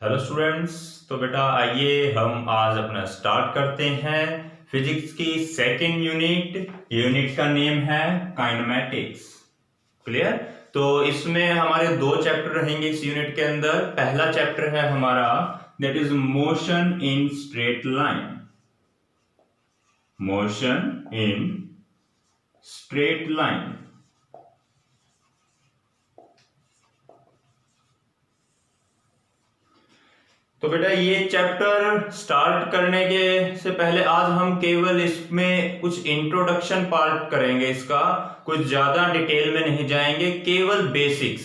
Hello students. तो बेटा आइए हम आज अपना स्टार्ट करते हैं फिजिक्स की सेकंड यूनिट का नेम है काइनेमैटिक्स। क्लियर। तो इसमें हमारे दो चैप्टर रहेंगे इस यूनिट के अंदर। पहला चैप्टर है हमारा that is motion in straight line. Motion in straight line. तो बेटा ये चैप्टर स्टार्ट करने के से पहले आज हम केवल इसमें कुछ इंट्रोडक्शन पार्ट करेंगे। इसका कुछ ज्यादा डिटेल में नहीं जाएंगे, केवल बेसिक्स,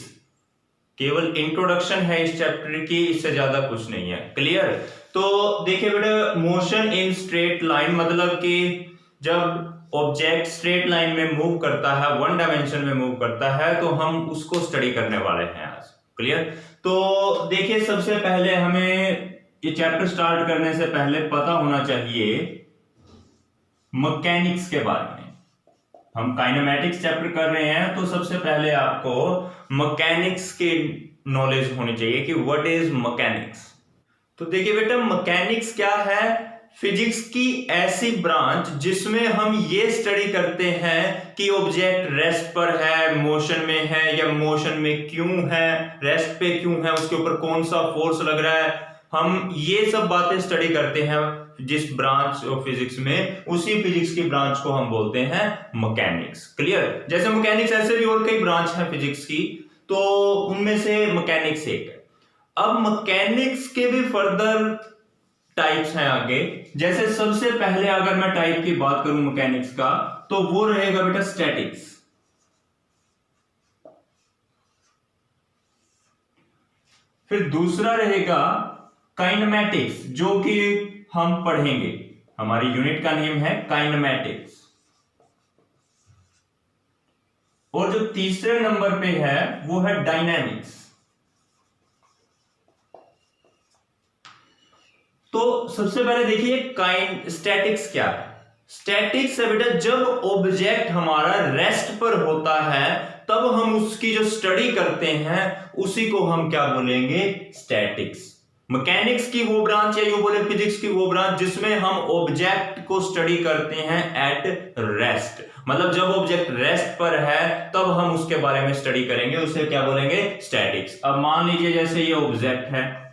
केवल इंट्रोडक्शन है इस चैप्टर की, इससे ज्यादा कुछ नहीं है। क्लियर। तो देखिए बेटा, मोशन इन स्ट्रेट लाइन मतलब कि जब ऑब्जेक्ट स्ट्रेट लाइन में मूव करता है, वन डायमेंशन में मूव करता है, तो हम उसको स्टडी करने वाले हैं आज। क्लियर। तो देखिए सबसे पहले हमें ये चैप्टर स्टार्ट करने से पहले पता होना चाहिए मैकेनिक्स के बारे में। हम काइनेमैटिक्स चैप्टर कर रहे हैं तो सबसे पहले आपको मैकेनिक्स की नॉलेज होनी चाहिए कि व्हाट इज मैकेनिक्स। तो देखिए बेटा, मैकेनिक्स क्या है? फिजिक्स की ऐसी ब्रांच जिसमें हम ये स्टडी करते हैं कि ऑब्जेक्ट रेस्ट पर है, मोशन में है, या मोशन में क्यों है, रेस्ट पे क्यों है, उसके ऊपर कौन सा फोर्स लग रहा है। हम ये सब बातें स्टडी करते हैं जिस ब्रांच ऑफ फिजिक्स में, उसी फिजिक्स की ब्रांच को हम बोलते हैं मैकेनिक्स। क्लियर। जैसे मैकेनिक्स ऐसे भी और कई ब्रांच है फिजिक्स की, तो उनमें से मैकेनिक्स एक है। अब मैकेनिक्स के भी फर्दर टाइप्स हैं आगे। जैसे सबसे पहले अगर मैं टाइप की बात करूं मैकेनिक्स का, तो वो रहेगा बेटा स्टैटिक्स। फिर दूसरा रहेगा काइनेमैटिक्स, जो कि हम पढ़ेंगे। हमारी यूनिट का नेम है काइनेमैटिक्स। और जो तीसरे नंबर पे है वो है डायनामिक्स। तो सबसे पहले देखिए स्टैटिक्स क्या है। स्टैटिक्स है बेटा, जब ऑब्जेक्ट हमारा रेस्ट पर होता है तब हम उसकी जो स्टडी करते हैं उसी को हम क्या बोलेंगे? स्टैटिक्स। मैकेनिक्स की वो ब्रांच है, यो बोले फिजिक्स की वो ब्रांच जिसमें हम ऑब्जेक्ट को स्टडी करते हैं एट रेस्ट। मतलब जब ऑब्जेक्ट रेस्ट पर है तब हम उसके बारे में स्टडी करेंगे, उसे क्या बोलेंगे? स्टैटिक्स। अब मान लीजिए जैसे ये ऑब्जेक्ट है,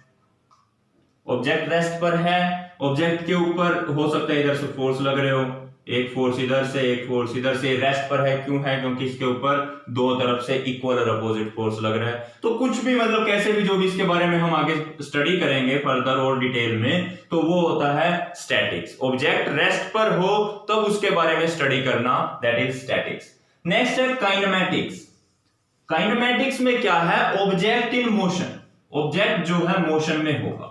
ऑब्जेक्ट रेस्ट पर है, ऑब्जेक्ट के ऊपर हो सकता है इधर से फोर्स लग रहे हो, एक फोर्स इधर से एक फोर्स इधर से। रेस्ट पर है क्यों है? क्योंकि इसके ऊपर दो तरफ से इक्वल और अपोजिट फोर्स लग रहा है। तो कुछ भी मतलब कैसे भी, जो भी इसके बारे में हम आगे स्टडी करेंगे फर्दर और डिटेल में, तो वो होता है स्टैटिक्स। ऑब्जेक्ट रेस्ट पर हो तब उसके बारे में स्टडी करना, दैट इज स्टैटिक्स। नेक्स्ट है काइनेमैटिक्स। काइनेमैटिक्स में क्या है? Object in motion. ऑब्जेक्ट जो है मोशन में होगा।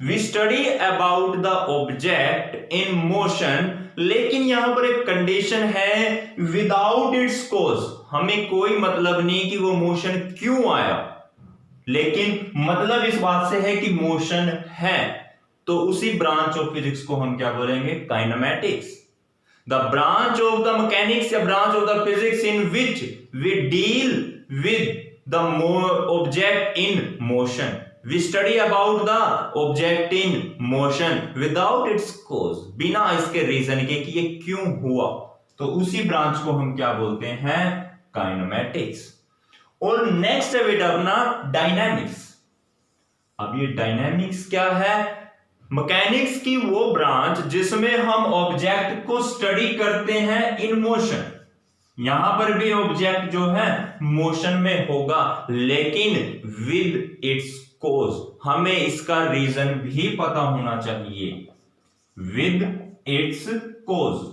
We study about the object in motion, लेकिन यहां पर एक कंडीशन है, विदाउट इट्स कोज। हमें कोई मतलब नहीं कि वो मोशन क्यों आया, लेकिन मतलब इस बात से है कि मोशन है। तो उसी ब्रांच ऑफ फिजिक्स को हम क्या बोलेंगे? Kinematics. The branch of the mechanics या branch of the physics in which we deal with the object in motion. We study about the object in motion without its cause, बिना इसके reason के कि ये क्यों हुआ। तो उसी ब्रांच को हम क्या बोलते हैं? काइनेमैटिक्स। और नेक्स्ट है बेटा अपना डायनामिक्स। अब ये डायनामिक्स क्या है? मैकेनिक्स की वो ब्रांच जिसमें हम ऑब्जेक्ट को स्टडी करते हैं इन मोशन। यहां पर भी ऑब्जेक्ट जो है मोशन में होगा, लेकिन विद इट्स कोज। हमें इसका रीजन भी पता होना चाहिए। विद इट्स कोज,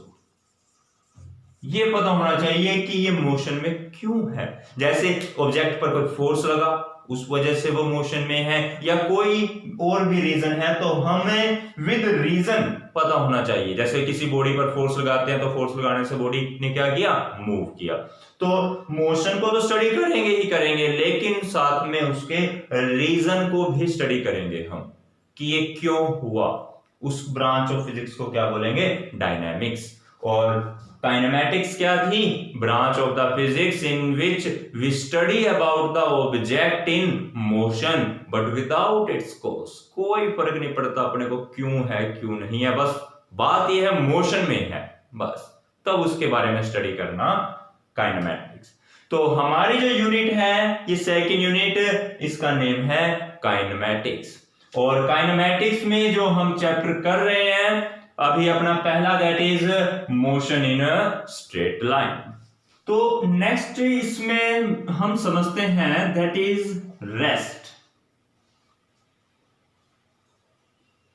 ये पता होना चाहिए कि ये मोशन में क्यों है। जैसे ऑब्जेक्ट पर कोई फोर्स लगा, उस वजह से वो मोशन में है, या कोई और भी रीजन है, तो हमें विद रीजन पता होना चाहिए। जैसे किसी बॉडी पर फोर्स लगाते हैं तो फोर्स लगाने से बॉडी ने क्या किया? मूव किया। तो मोशन को तो स्टडी करेंगे ही करेंगे, लेकिन साथ में उसके रीजन को भी स्टडी करेंगे हम कि ये क्यों हुआ। उस ब्रांच ऑफ फिजिक्स को क्या बोलेंगे? डायनामिक्स। और काइनेमैटिक्स क्या थी? Branch of the physics in which we study about the object in motion but without its cause. कोई फर्क नहीं पड़ता अपने को क्यों है क्यों नहीं है, बस बात यह है मोशन में है, बस तब उसके बारे में स्टडी करना काइनेमैटिक्स। तो हमारी जो यूनिट है ये सेकंड यूनिट, इसका नेम है काइनेमैटिक्स। और काइनेमैटिक्स में जो हम चैप्टर कर रहे हैं अभी अपना पहला, that is motion in a straight line. तो नेक्स्ट इसमें हम समझते हैं दैट इज रेस्ट।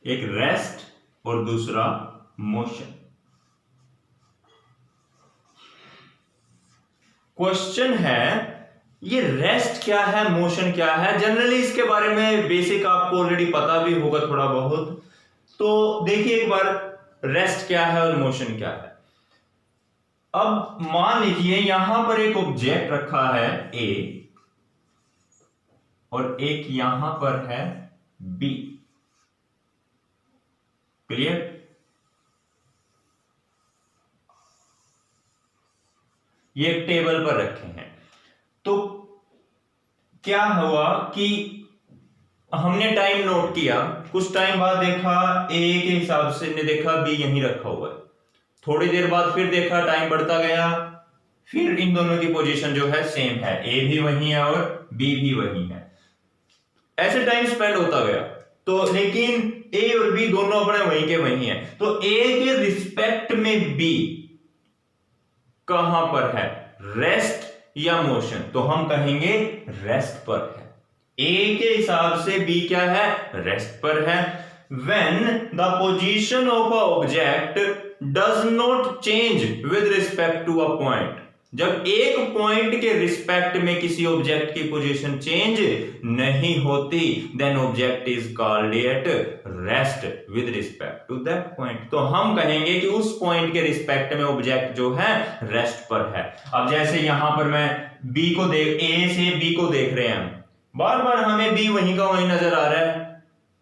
एक रेस्ट और दूसरा मोशन। क्वेश्चन है ये रेस्ट क्या है, मोशन क्या है? जनरली इसके बारे में बेसिक आपको ऑलरेडी पता भी होगा थोड़ा बहुत। तो देखिए एक बार रेस्ट क्या है और मोशन क्या है। अब मान लीजिए यहां पर एक ऑब्जेक्ट रखा है ए और एक यहां पर है बी। क्लियर? ये एक टेबल पर रखे हैं। तो क्या हुआ कि हमने टाइम नोट किया, कुछ टाइम बाद देखा ए के हिसाब से ने देखा बी यहीं रखा हुआ है। थोड़ी देर बाद फिर देखा टाइम बढ़ता गया, फिर इन दोनों की पोजीशन जो है सेम है, ए भी वही है और बी भी वही है। ऐसे टाइम स्पेंड होता गया तो लेकिन ए और बी दोनों अपने वहीं के वहीं है। तो ए के रिस्पेक्ट में बी कहां पर है, रेस्ट या मोशन? तो हम कहेंगे रेस्ट पर है। ए के हिसाब से बी क्या है, रेस्ट पर है। When the position of a object does not change with respect to a point, जब एक पॉइंट के रिस्पेक्ट में किसी ऑब्जेक्ट की पोजीशन चेंज नहीं होती, then object is called at rest with respect to that point. तो हम कहेंगे कि उस पॉइंट के रिस्पेक्ट में ऑब्जेक्ट जो है रेस्ट पर है। अब जैसे यहां पर मैं बी को देख, ए से बी को देख रहे हैं, बार बार हमें बी वहीं का वहीं नजर आ रहा है,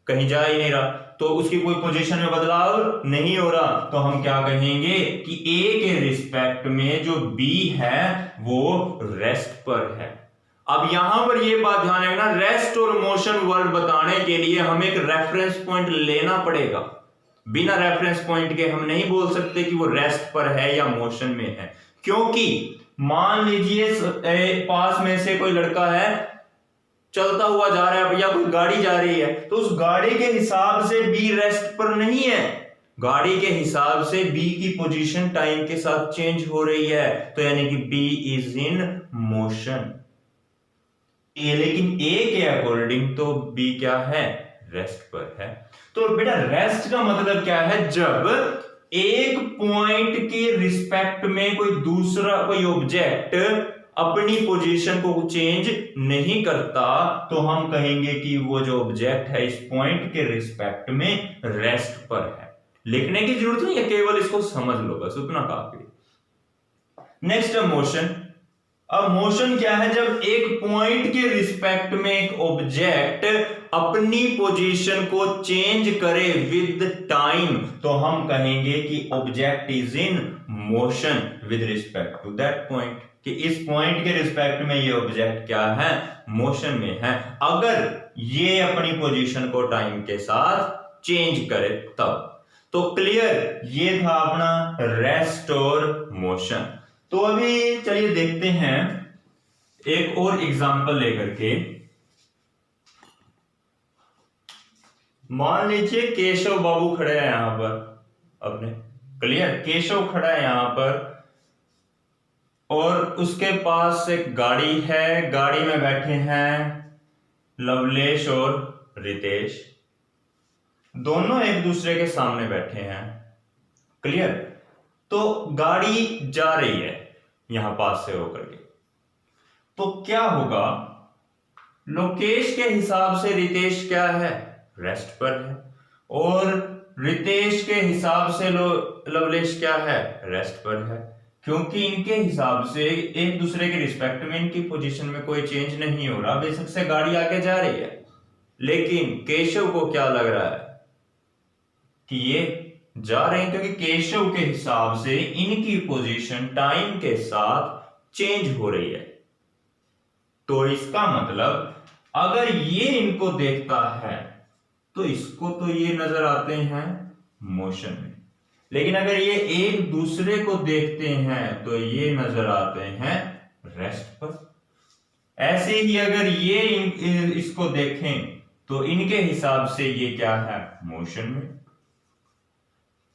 कहीं जा ही नहीं रहा, तो उसकी कोई पोजीशन में बदलाव नहीं हो रहा। तो हम क्या कहेंगे कि ए के रिस्पेक्ट में जो बी है वो रेस्ट पर है। अब यहां पर ये बात ध्यान रखना, रेस्ट और मोशन वर्ड बताने के लिए हमें एक रेफरेंस पॉइंट लेना पड़ेगा। बिना रेफरेंस पॉइंट के हम नहीं बोल सकते कि वो रेस्ट पर है या मोशन में है। क्योंकि मान लीजिए पास में से कोई लड़का है, चलता हुआ जा रहा है या कोई गाड़ी जा रही है, तो उस गाड़ी के हिसाब से बी रेस्ट पर नहीं है, गाड़ी के हिसाब से बी की पोजीशन टाइम के साथ चेंज हो रही है। तो यानी कि बी इज इन मोशन। लेकिन ए के अकॉर्डिंग तो बी क्या है, रेस्ट पर है। तो बेटा रेस्ट का मतलब क्या है, जब एक पॉइंट के रिस्पेक्ट में कोई दूसरा कोई ऑब्जेक्ट अपनी पोजीशन को चेंज नहीं करता, तो हम कहेंगे कि वो जो ऑब्जेक्ट है इस पॉइंट के रिस्पेक्ट में रेस्ट पर है। लिखने की जरूरत नहीं है, केवल इसको समझ लो, बस उतना काफी। Next motion. अब मोशन क्या है, जब एक पॉइंट के रिस्पेक्ट में एक ऑब्जेक्ट अपनी पोजीशन को चेंज करे विद टाइम, तो हम कहेंगे कि object is in motion with respect to that point, कि इस पॉइंट के रिस्पेक्ट में ये ऑब्जेक्ट क्या है, मोशन में है। अगर ये अपनी पोजीशन को टाइम के साथ चेंज करे तब। तो क्लियर, ये था अपना रेस्ट और मोशन। तो अभी चलिए देखते हैं एक और एग्जांपल लेकर के। मान लीजिए केशव बाबू खड़े हैं यहां पर अपने, क्लियर, केशव खड़ा है यहां पर और उसके पास एक गाड़ी है, गाड़ी में बैठे हैं लवलेश और रितेश, दोनों एक दूसरे के सामने बैठे हैं। क्लियर? तो गाड़ी जा रही है यहां पास से होकर के, तो क्या होगा, लोकेश के हिसाब से रितेश क्या है, रेस्ट पर है, और रितेश के हिसाब से लवलेश क्या है, रेस्ट पर है। क्योंकि इनके हिसाब से एक दूसरे के रिस्पेक्ट में इनकी पोजीशन में कोई चेंज नहीं हो रहा, बेशक से गाड़ी आगे जा रही है, लेकिन केशव को क्या लग रहा है कि ये जा रहे हैं क्योंकि केशव के हिसाब से इनकी पोजीशन टाइम के साथ चेंज हो रही है। तो इसका मतलब अगर ये इनको देखता है तो इसको तो ये नजर आते हैं मोशन में, लेकिन अगर ये एक दूसरे को देखते हैं तो ये नजर आते हैं रेस्ट पर। ऐसे ही अगर ये इसको देखें तो इनके हिसाब से ये क्या है, मोशन में।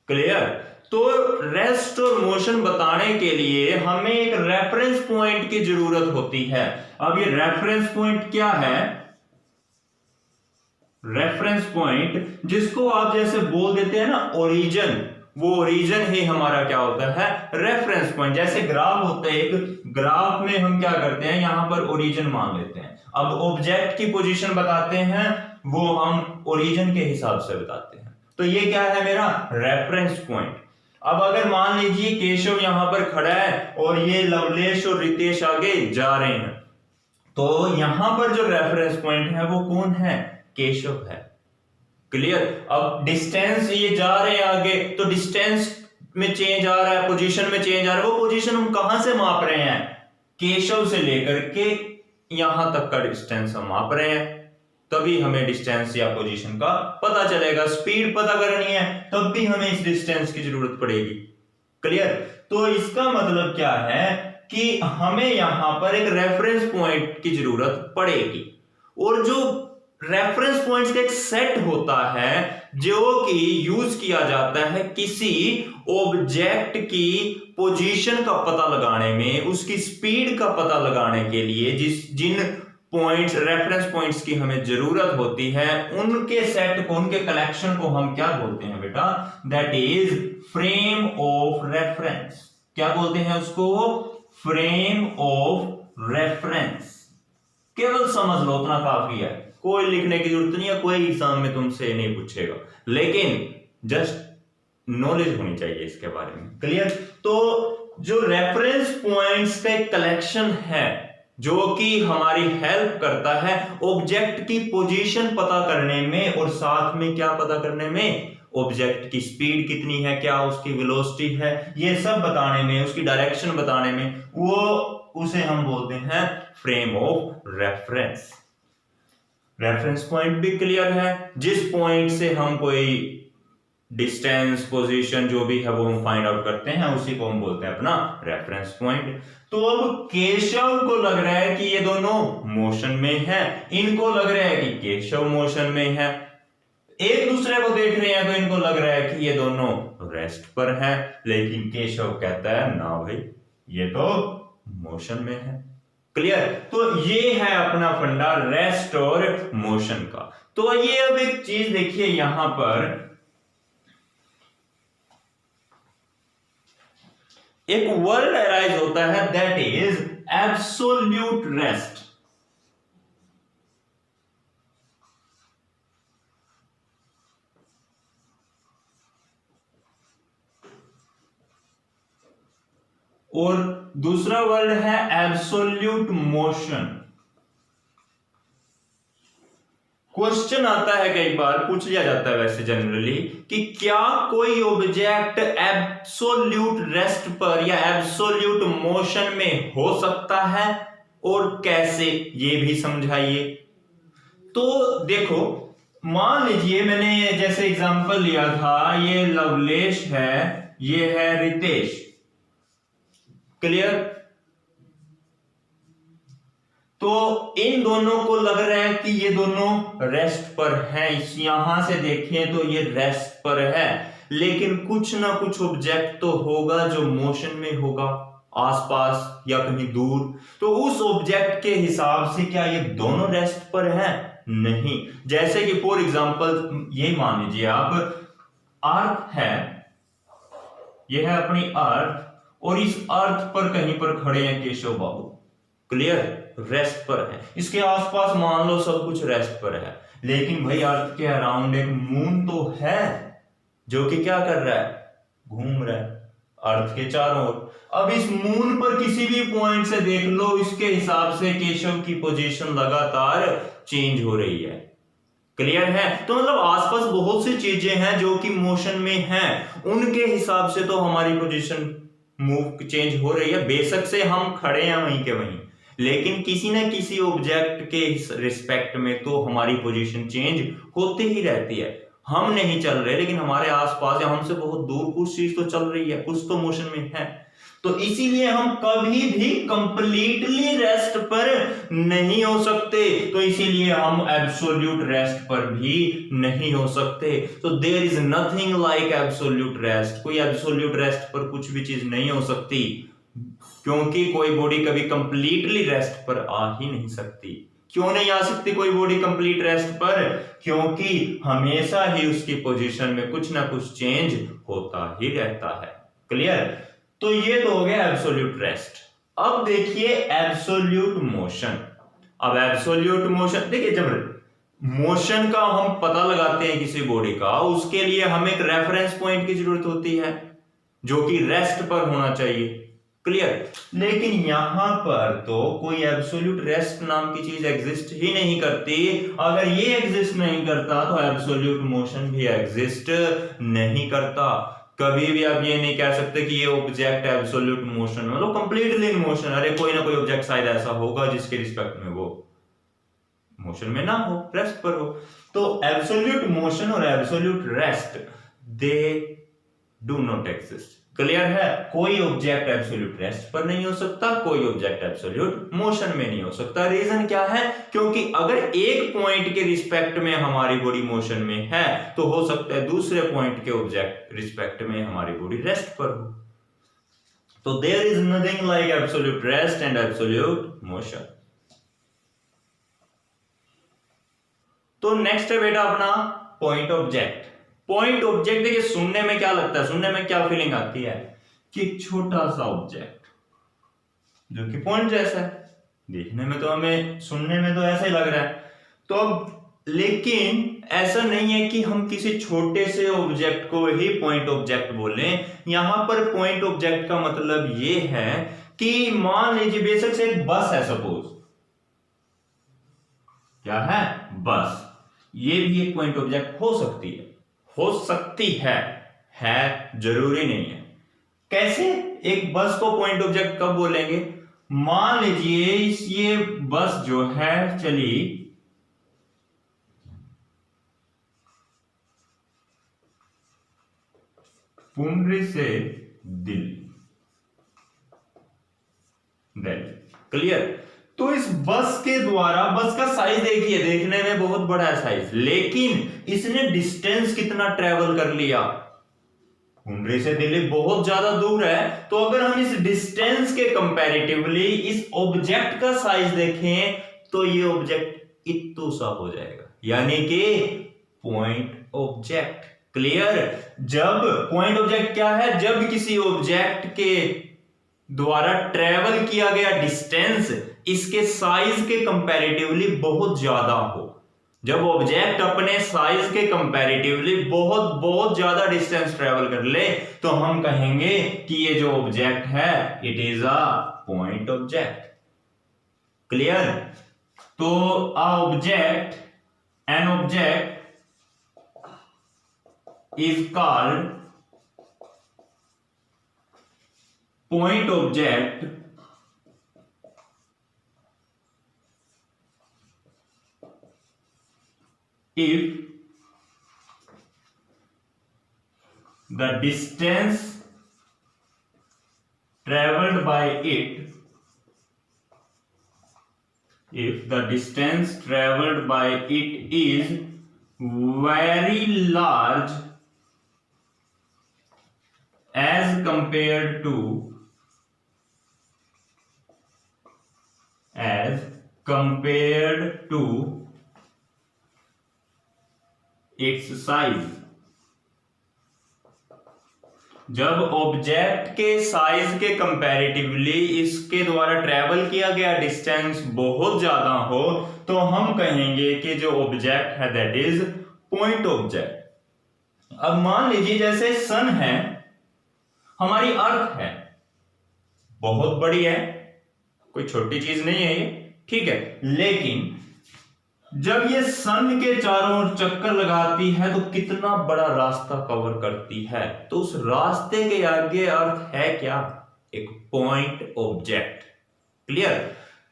क्लियर? तो रेस्ट और मोशन बताने के लिए हमें एक रेफरेंस पॉइंट की जरूरत होती है। अब ये रेफरेंस पॉइंट क्या है? रेफरेंस पॉइंट जिसको आप जैसे बोल देते हैं ना ओरिजिन, वो ओरिजिन ही हमारा क्या होता है, रेफरेंस पॉइंट। जैसे ग्राफ होता है, एक ग्राफ में हम क्या करते हैं, यहां पर ओरिजिन मान लेते हैं। अब ऑब्जेक्ट की पोजीशन बताते हैं वो हम ओरिजिन के हिसाब से बताते हैं। तो ये क्या है मेरा रेफरेंस पॉइंट। अब अगर मान लीजिए केशव यहां पर खड़ा है और ये लवलेश और रितेश आगे जा रहे हैं, तो यहां पर जो रेफरेंस पॉइंट है वो कौन है, केशव है। क्लियर? अब डिस्टेंस ये जा रहे हैं आगे, तो डिस्टेंस में चेंज आ रहा है, पोजीशन में चेंज आ रहा है। वो पोजीशन हम कहां से माप रहे हैं, केशव से लेकर के यहां तक का डिस्टेंस हम माप रहे हैं, तभी हमें डिस्टेंस या पोजीशन का पता चलेगा। स्पीड पता करनी है तब भी हमें इस डिस्टेंस की जरूरत पड़ेगी। क्लियर? तो इसका मतलब क्या है कि हमें यहां पर एक रेफरेंस पॉइंट की जरूरत पड़ेगी, और जो रेफरेंस पॉइंट्स का एक सेट होता है जो कि यूज किया जाता है किसी ऑब्जेक्ट की पोजीशन का पता लगाने में, उसकी स्पीड का पता लगाने के लिए जिन पॉइंट्स, रेफरेंस पॉइंट्स की हमें जरूरत होती है, उनके सेट को, उनके कलेक्शन को हम क्या बोलते हैं बेटा, that is frame of reference. क्या बोलते हैं उसको, फ्रेम ऑफ रेफरेंस। केवल समझ लो, उतना काफी है, कोई लिखने की जरूरत नहीं है, कोई एग्जाम में तुमसे नहीं पूछेगा, लेकिन जस्ट नॉलेज होनी चाहिए इसके बारे में। क्लियर? तो जो रेफरेंस पॉइंट्स का एक कलेक्शन है जो कि हमारी हेल्प करता है ऑब्जेक्ट की पोजीशन पता करने में, और साथ में क्या पता करने में, ऑब्जेक्ट की स्पीड कितनी है, क्या उसकी वेलोसिटी है, ये सब बताने में, उसकी डायरेक्शन बताने में, वो उसे हम बोलते हैं frame of reference. Reference point भी क्लियर है, जिस पॉइंट से हम कोई डिस्टेंस, पोजीशन जो भी है वो हम फाइंड आउट करते हैं, उसी को हम बोलते हैं अपना रेफरेंस पॉइंट। तो अब केशव को लग रहा है कि ये दोनों मोशन में है, इनको लग रहा है कि केशव मोशन में है, एक दूसरे को देख रहे हैं तो इनको लग रहा है कि ये दोनों रेस्ट पर हैं, लेकिन केशव कहता है ना भाई ये तो मोशन में है। क्लियर? तो ये है अपना फंडा रेस्ट और मोशन का। तो ये अब एक चीज देखिए, यहां पर एक वर्ड अराइज होता है दैट इज एब्सोल्यूट रेस्ट। और दूसरा वर्ड है एब्सोल्यूट मोशन। क्वेश्चन आता है, कई बार पूछ लिया जाता है वैसे जनरली, कि क्या कोई ऑब्जेक्ट एब्सोल्यूट रेस्ट पर या एब्सोल्यूट मोशन में हो सकता है, और कैसे, ये भी समझाइए। तो देखो, मान लीजिए मैंने जैसे एग्जांपल लिया था, ये लवलेश है, ये है रितेश। क्लियर? तो इन दोनों को लग रहा है कि ये दोनों रेस्ट पर हैं, यहां से देखें तो ये रेस्ट पर है, लेकिन कुछ ना कुछ ऑब्जेक्ट तो होगा जो मोशन में होगा, आसपास या कहीं दूर। तो उस ऑब्जेक्ट के हिसाब से क्या ये दोनों रेस्ट पर हैं? नहीं। जैसे कि फॉर एग्जांपल ये मान लीजिए आप, अर्थ है, यह है अपनी अर्थ, और इस अर्थ पर कहीं पर खड़े हैं केशव बाबू। क्लियर? रेस्ट पर है, इसके आसपास मान लो सब कुछ रेस्ट पर है, लेकिन भाई अर्थ के अराउंड एक मून तो है जो कि क्या कर रहा है, घूम रहा है अर्थ के चारों ओर। अब इस मून पर किसी भी पॉइंट से देख लो, इसके हिसाब से केशव की पोजीशन लगातार चेंज हो रही है। क्लियर है? तो मतलब आसपास बहुत सी चीजें हैं जो कि मोशन में हैं, उनके हिसाब से तो हमारी पोजीशन मूव चेंज हो रही है। बेशक से हम खड़े हैं वहीं के वहीं, लेकिन किसी ना किसी ऑब्जेक्ट के रिस्पेक्ट में तो हमारी पोजीशन चेंज होती ही रहती है। हम नहीं चल रहे, लेकिन हमारे आसपास या हमसे बहुत दूर कुछ चीज तो चल रही है, कुछ तो मोशन में है। तो इसीलिए हम कभी भी कंप्लीटली रेस्ट पर नहीं हो सकते, तो इसीलिए हम एब्सोल्यूट रेस्ट पर भी नहीं हो सकते। तो there is nothing like absolute rest. कोई एब्सोल्यूट रेस्ट पर कुछ भी चीज नहीं हो सकती, क्योंकि कोई बॉडी कभी कंप्लीटली रेस्ट पर आ ही नहीं सकती। क्यों नहीं आ सकती कोई बॉडी कंप्लीट रेस्ट पर? क्योंकि हमेशा ही उसकी पोजीशन में कुछ ना कुछ चेंज होता ही रहता है। क्लियर? तो ये तो हो गया एब्सोल्यूट रेस्ट। अब देखिए एब्सोल्यूट मोशन। अब एब्सोल्यूट मोशन देखिए, जब मोशन का हम पता लगाते हैं किसी बॉडी का, उसके लिए हमें एक रेफरेंस पॉइंट की जरूरत होती है जो कि रेस्ट पर होना चाहिए। क्लियर? लेकिन यहां पर तो कोई एब्सोल्यूट रेस्ट नाम की चीज एग्जिस्ट ही नहीं करती। अगर ये एग्जिस्ट नहीं करता तो एब्सोल्यूट मोशन भी एग्जिस्ट नहीं करता। कभी भी आप ये नहीं कह सकते कि ये ऑब्जेक्ट एब्सोल्यूट मोशन मतलब कंप्लीटली इन मोशन। अरे कोई ना कोई ऑब्जेक्ट शायद ऐसा होगा जिसके रिस्पेक्ट में वो मोशन में ना हो, रेस्ट पर हो। तो एब्सोल्यूट मोशन और absolute rest they do not exist. Clear है? कोई ऑब्जेक्ट एब्सोल्यूट रेस्ट पर नहीं हो सकता, कोई ऑब्जेक्ट एब्सोल्यूट मोशन में नहीं हो सकता। रीजन क्या है? क्योंकि अगर एक पॉइंट के रिस्पेक्ट में हमारी बॉडी मोशन में है, तो हो सकता है दूसरे पॉइंट के ऑब्जेक्ट रिस्पेक्ट में हमारी बॉडी रेस्ट पर हो। तो there is nothing like absolute rest and absolute motion. तो नेक्स्ट है बेटा अपना पॉइंट ऑब्जेक्ट। पॉइंट ऑब्जेक्ट देखिए, सुनने में क्या लगता है, सुनने में क्या फीलिंग आती है कि एक छोटा सा ऑब्जेक्ट जो कि पॉइंट जैसा है, देखने में तो हमें, सुनने में तो ऐसा ही लग रहा है। तो अब लेकिन ऐसा नहीं है कि हम किसी छोटे से ऑब्जेक्ट को ही पॉइंट ऑब्जेक्ट बोलें। यहां पर पॉइंट ऑब्जेक्ट का मतलब ये है कि मान लीजिए बेशक से एक बस है, सपोज क्या है, बस, ये भी एक पॉइंट ऑब्जेक्ट हो सकती है, हो सकती है जरूरी नहीं है। कैसे? एक बस को पॉइंट ऑब्जेक्ट कब बोलेंगे? मान लीजिए ये बस जो है चली पुंडरी से दिल्ली। क्लियर? तो इस बस के द्वारा, बस का साइज देखिए, देखने में बहुत बड़ा है साइज, लेकिन इसने डिस्टेंस कितना ट्रेवल कर लिया? पुंडरी से दिल्ली बहुत ज्यादा दूर है। तो अगर हम इस डिस्टेंस के कंपैरेटिवली इस ऑब्जेक्ट का साइज देखें, तो ये ऑब्जेक्ट इतना सा हो जाएगा, यानी कि पॉइंट ऑब्जेक्ट। क्लियर? जब पॉइंट ऑब्जेक्ट क्या है? जब किसी ऑब्जेक्ट के द्वारा ट्रेवल किया गया डिस्टेंस इसके साइज के कंपैरेटिवली बहुत ज्यादा हो। जब ऑब्जेक्ट अपने साइज के कंपैरेटिवली बहुत बहुत ज्यादा डिस्टेंस ट्रेवल कर ले, तो हम कहेंगे कि ये जो ऑब्जेक्ट है it is a point object. Clear? तो an object is called point object if the distance traveled by it, if the distance traveled by it is very large as compared to its size। जब object के size के comparatively इसके द्वारा travel किया गया distance बहुत ज्यादा हो, तो हम कहेंगे कि जो ऑब्जेक्ट है दैट इज पॉइंट ऑब्जेक्ट। अब मान लीजिए जैसे सन है, हमारी अर्थ है, बहुत बड़ी है, कोई छोटी चीज नहीं है ये, ठीक है, लेकिन जब ये सन के चारों ओर चक्कर लगाती है तो कितना बड़ा रास्ता कवर करती है, तो उस रास्ते के आगे अर्थ है क्या? एक पॉइंट ऑब्जेक्ट। क्लियर?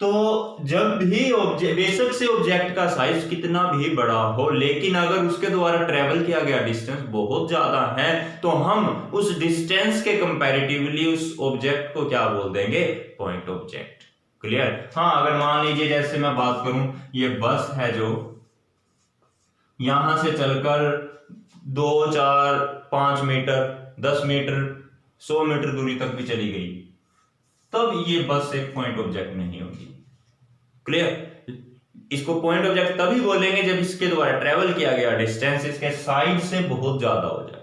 तो जब भी ऑब्जेक्ट, बेशक से ऑब्जेक्ट का साइज कितना भी बड़ा हो, लेकिन अगर उसके द्वारा ट्रेवल किया गया डिस्टेंस बहुत ज्यादा है तो हम उस डिस्टेंस के कंपैरेटिवली उस ऑब्जेक्ट को क्या बोल देंगे? Point object. क्लियर? हाँ, अगर मान लीजिए जैसे मैं बात करूं, ये बस है जो यहां से चलकर 2, 4, 5 मीटर, 10 मीटर, 100 मीटर दूरी तक भी चली गई, तब ये बस एक पॉइंट ऑब्जेक्ट नहीं होगी। क्लियर? इसको पॉइंट ऑब्जेक्ट तभी बोलेंगे जब इसके द्वारा ट्रेवल किया गया डिस्टेंस इसके साइड से बहुत ज्यादा हो जाए।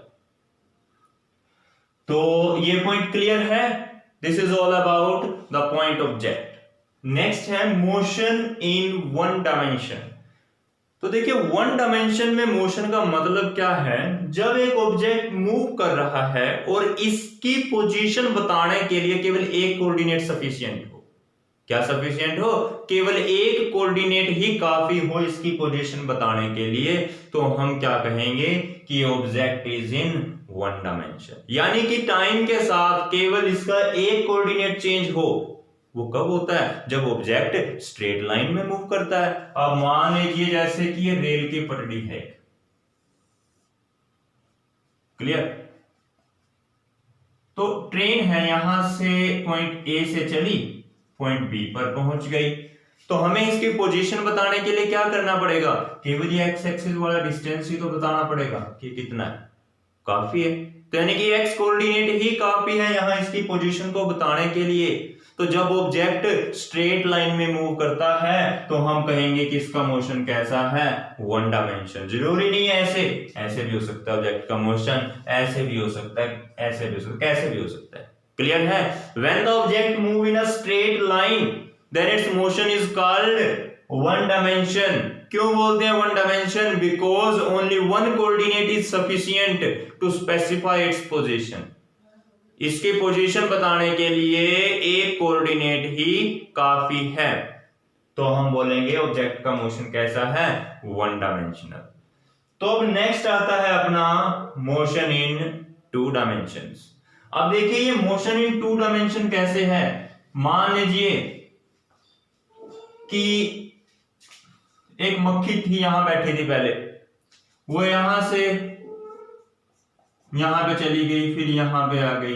तो ये पॉइंट क्लियर है? This is all about the point object. Next है मोशन इन वन डायमेंशन। तो देखिए, वन डायमेंशन में मोशन का मतलब क्या है? जब एक ऑब्जेक्ट मूव कर रहा है और इसकी पोजीशन बताने के लिए केवल एक कोऑर्डिनेट सफिशिएंट हो। क्या सफिशिएंट हो? केवल एक कोऑर्डिनेट ही काफी हो इसकी पोजीशन बताने के लिए, तो हम क्या कहेंगे कि object is in one dimension. यानी कि टाइम के साथ केवल इसका एक कोऑर्डिनेट चेंज हो। वो कब होता है? जब ऑब्जेक्ट स्ट्रेट लाइन में मूव करता है। अब मान लीजिए जैसे कि ये रेल की पटरी है। क्लियर? तो ट्रेन है, यहां से पॉइंट ए से चली, पॉइंट बी पर पहुंच गई, तो हमें इसकी पोजीशन बताने के लिए क्या करना पड़ेगा? केवल ये एक्स एक्सिस वाला डिस्टेंस ही तो बताना पड़ेगा कि कितना है, काफी है। तो यानी कि एक्स कोऑर्डिनेट ही काफी है यहां इसकी पोजीशन को बताने के लिए। तो जब ऑब्जेक्ट स्ट्रेट लाइन में मूव करता है तो हम कहेंगे कि इसका मोशन कैसा है? One dimension. जरूरी नहीं है ऐसे, ऐसे भी हो सकता है ऑब्जेक्ट का मोशन, ऐसे भी हो सकता है, ऐसे भी हो सकता है, कैसे भी हो सकता है। क्लियर है? When the object move in a straight line then its motion is called one dimension. क्यों बोलते हैं one dimension? Because only one coordinate is sufficient to specify its position. इसकी पोजीशन बताने के लिए एक कोऑर्डिनेट ही काफी है, तो हम बोलेंगे ऑब्जेक्ट का मोशन कैसा है? One dimensional. तो अब नेक्स्ट आता है अपना मोशन इन टू डायमेंशंस। अब देखिए ये मोशन इन टू डायमेंशन कैसे है? मान लीजिए कि एक मक्खी थी, यहां बैठी थी पहले, वो यहां से यहां पे चली गई, फिर यहां पे आ गई,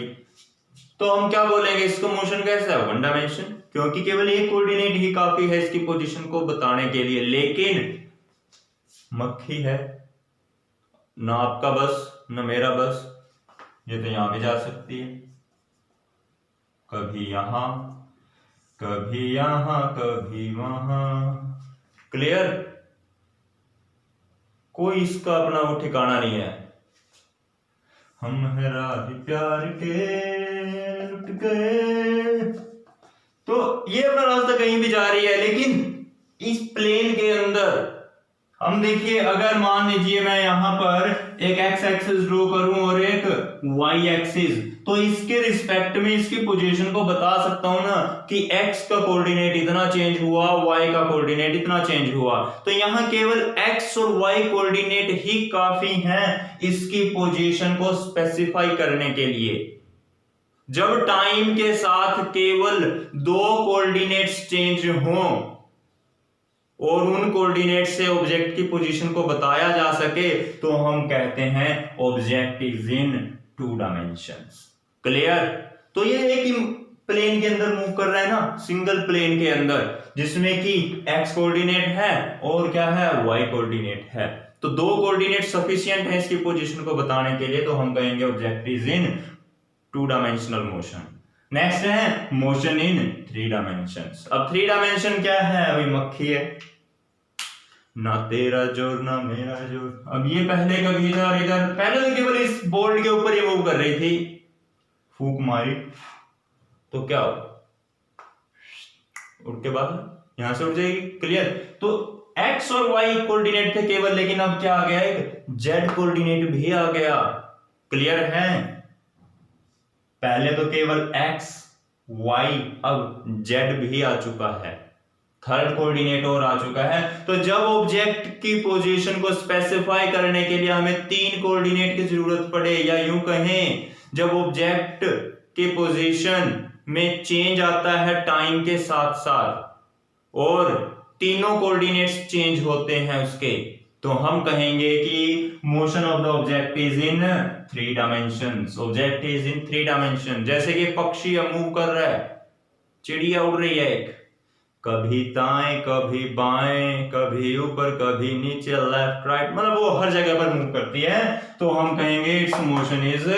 तो हम क्या बोलेंगे? इसका मोशन कैसा है? वन डायमेंशन, क्योंकि केवल एक कोऑर्डिनेट ही काफी है इसकी पोजीशन को बताने के लिए। लेकिन मक्खी है, ना आपका बस ना मेरा बस, ये तो यहां भी जा सकती है, कभी यहां कभी यहां कभी वहां। क्लियर? कोई इसका अपना वो ठिकाना नहीं है। हम है राही प्यार के लुट गए, तो ये अपना रास्ता कहीं भी जा रही है, लेकिन इस प्लेन के अंदर हम देखिए, अगर मान लीजिए मैं यहां पर एक एक्स एक्सिस ड्रॉ करूं और एक वाई एक्सिस, तो इसके रिस्पेक्ट में इसकी पोजीशन को बता सकता हूं ना कि एक्स का कोऑर्डिनेट इतना चेंज हुआ, वाई का कोऑर्डिनेट इतना चेंज हुआ। तो यहां केवल एक्स और वाई कोऑर्डिनेट ही काफी हैं इसकी पोजीशन को स्पेसिफाई करने के लिए। जब टाइम के साथ केवल दो कोऑर्डिनेट्स चेंज हों और उन कोऑर्डिनेट से ऑब्जेक्ट की पोजीशन को बताया जा सके, तो हम कहते हैं object is in to dimensions. Clear? तो ये एक प्लेन के अंदर मूव कर रहा है ना, सिंगल प्लेन के अंदर, जिसमें कि एक्स कोऑर्डिनेट है और क्या है? वाई कोऑर्डिनेट है। तो दो कोऑर्डिनेट सफिशिएंट है इसकी पोजीशन को बताने के लिए, तो हम कहेंगे object is in two dimensional motion. Next है मोशन इन थ्री डायमेंशंस। अब थ्री डायमेंशन क्या है? अभी मक्खी है, ना तेरा जोर ना मेरा जोर। अब ये पहले कभी इधर इधर, पहले तो केवल इस बोर्ड के ऊपर ही मूव कर रही थी, फूंक मारी तो क्या हो? उड़ के बाद यहां से उड़ जाएगी। क्लियर? तो एक्स और वाई कोऑर्डिनेट थे केवल, लेकिन अब क्या आ गया? एक जेड कोऑर्डिनेट भी आ गया। क्लियर है? पहले तो केवल एक्स वाई, अब जेड भी आ चुका है। थर्ड कोऑर्डिनेट और आ चुका है। तो जब ऑब्जेक्ट की पोजीशन को स्पेसिफाई करने के लिए हमें 3 कोऑर्डिनेट की जरूरत पड़े, या यूं कहें जब ऑब्जेक्ट के पोजीशन में चेंज आता है टाइम के साथ साथ और तीनों कोऑर्डिनेट्स चेंज होते हैं उसके, तो हम कहेंगे कि motion of the object is in 3 dimensions. Object is in 3 dimension. जैसे कि पक्षी मूव कर रहा है, चिड़िया उड़ रही है, एक कभी दाएं कभी बाएं, कभी ऊपर कभी नीचे, लेफ्ट राइट, मतलब वो हर जगह पर मूव करती है, तो हम कहेंगे it's motion is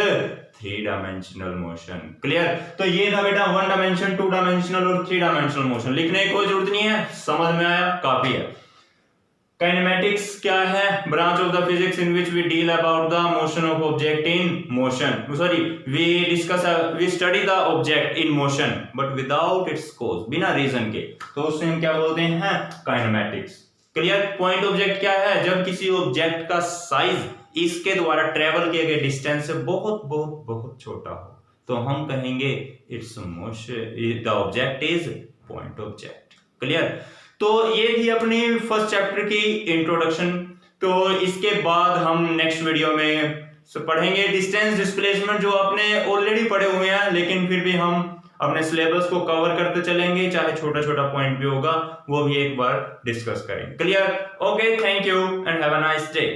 3 dimensional motion. Clear? तो ये था बेटा 1 डायमेंशन, 2 डायमेंशनल और 3 डायमेंशनल मोशन। लिखने की कोई जरूरत नहीं है, समझ में आया? काफी है। काइनेमैटिक्स क्या है? Branch of the physics in which we deal about the motion of object in motion, sorry we study the object in motion but without its cause, बिना रीजन के, तो उससे हम क्या बोलते हैं? काइनेमैटिक्स। क्लियर? पॉइंट ऑब्जेक्ट क्या है? जब किसी ऑब्जेक्ट का साइज इसके द्वारा ट्रेवल किए गए डिस्टेंस से बहुत बहुत बहुत छोटा हो, तो हम कहेंगे it's motion, the object is point object. Clear? तो ये थी अपनी फर्स्ट चैप्टर की इंट्रोडक्शन। तो इसके बाद हम नेक्स्ट वीडियो में पढ़ेंगे डिस्टेंस डिस्प्लेसमेंट, जो आपने ऑलरेडी पढ़े हुए हैं, लेकिन फिर भी हम अपने सिलेबस को कवर करते चलेंगे, चाहे छोटा छोटा पॉइंट भी होगा वो भी एक बार डिस्कस करेंगे। Clear? Okay, thank you and have a nice day.